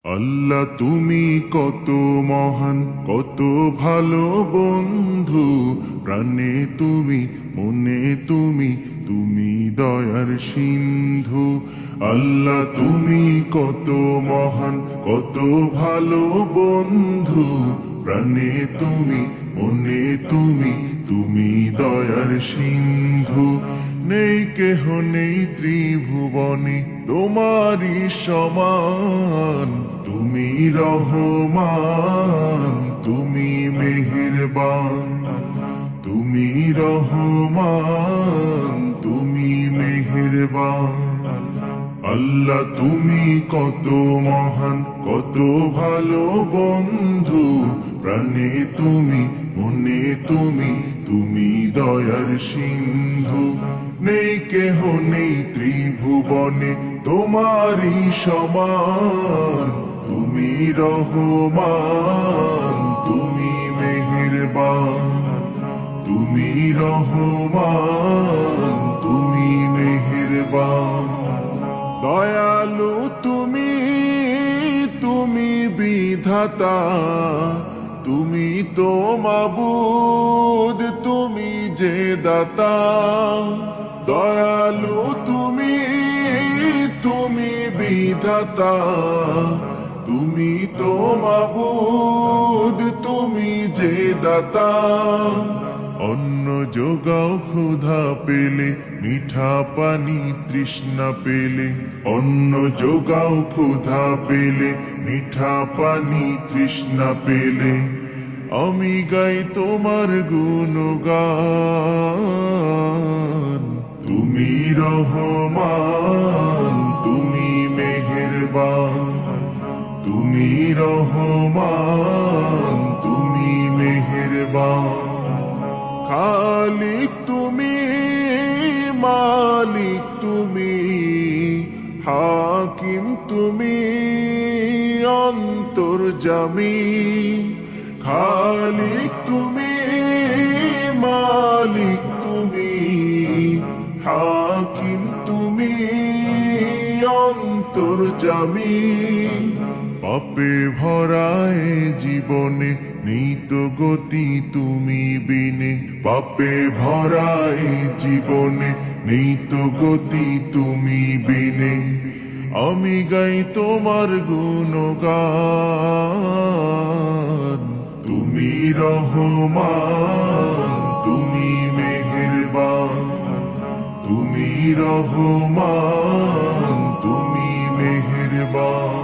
আল্লাহ তুমি কত মহান, কত ভালো বন্ধু। প্রাণে তুমি, মনে তুমি, তুমি দয়ার সিন্ধু। আল্লাহ তুমি কত মহান, কত ভালো বন্ধু। প্রাণে তুমি, মনে তুমি, তুমি দয়ার সিন্ধু। নেই কেহ নেই ত্রিভুবনে তোমারি সমান। তুমি রহমান, তুমি মেহেরবান। তুমি রহমান, তুমি মেহেরবান। আল্লাহ তুমি কত মহান, কত ভালো বন্ধু। প্রাণে তুমি, মনে তুমি, তুমি দয়ার সিন্ধু। নেই কেহ নেই ত্রিভুবনে তোমারি সমান। তুমি রহমান, তুমি মেহেরবান। তুমি রহমান, তুমি মেহেরবান। দয়ালু তুমি, তুমি বিধাতা। তুমি তো মাবুদ, তুমি যে দাতা। দয়ালু তুমি, তুমি বিধাতা। তুমি তো মাবুদ, তুমি যে দাতা। অন্ন যোগাও ক্ষুধা পেলে, মিঠা পানি তৃষ্ণা পেলে। অন্ন যোগাও ক্ষুধা পেলে, মিঠা পানি তৃষ্ণা পেলে। আমি গাই তোমার গুণগান। তুমি রহমান, তুমি মেহেরবান। তুমি রহমান, তুমি মেহেরবান। খালিক তুমি, মালিক তুমি, হাকিম তুমি, অন্তর্যামী। খালিক তুমি, মালিক তুমি, হাকিম তুমি, অন্তর্যামী। পাপে ভরায় জীবনে নেই তো গতি তুমি বিনে। পাপে ভরায় জীবনে নেই তো গতি তুমি বিনে। আমি গাই তোমার গুণগান। তুমি রহমান, তুমি মেহেরবান। তুমি রহমান, তুমি মেহেরবান।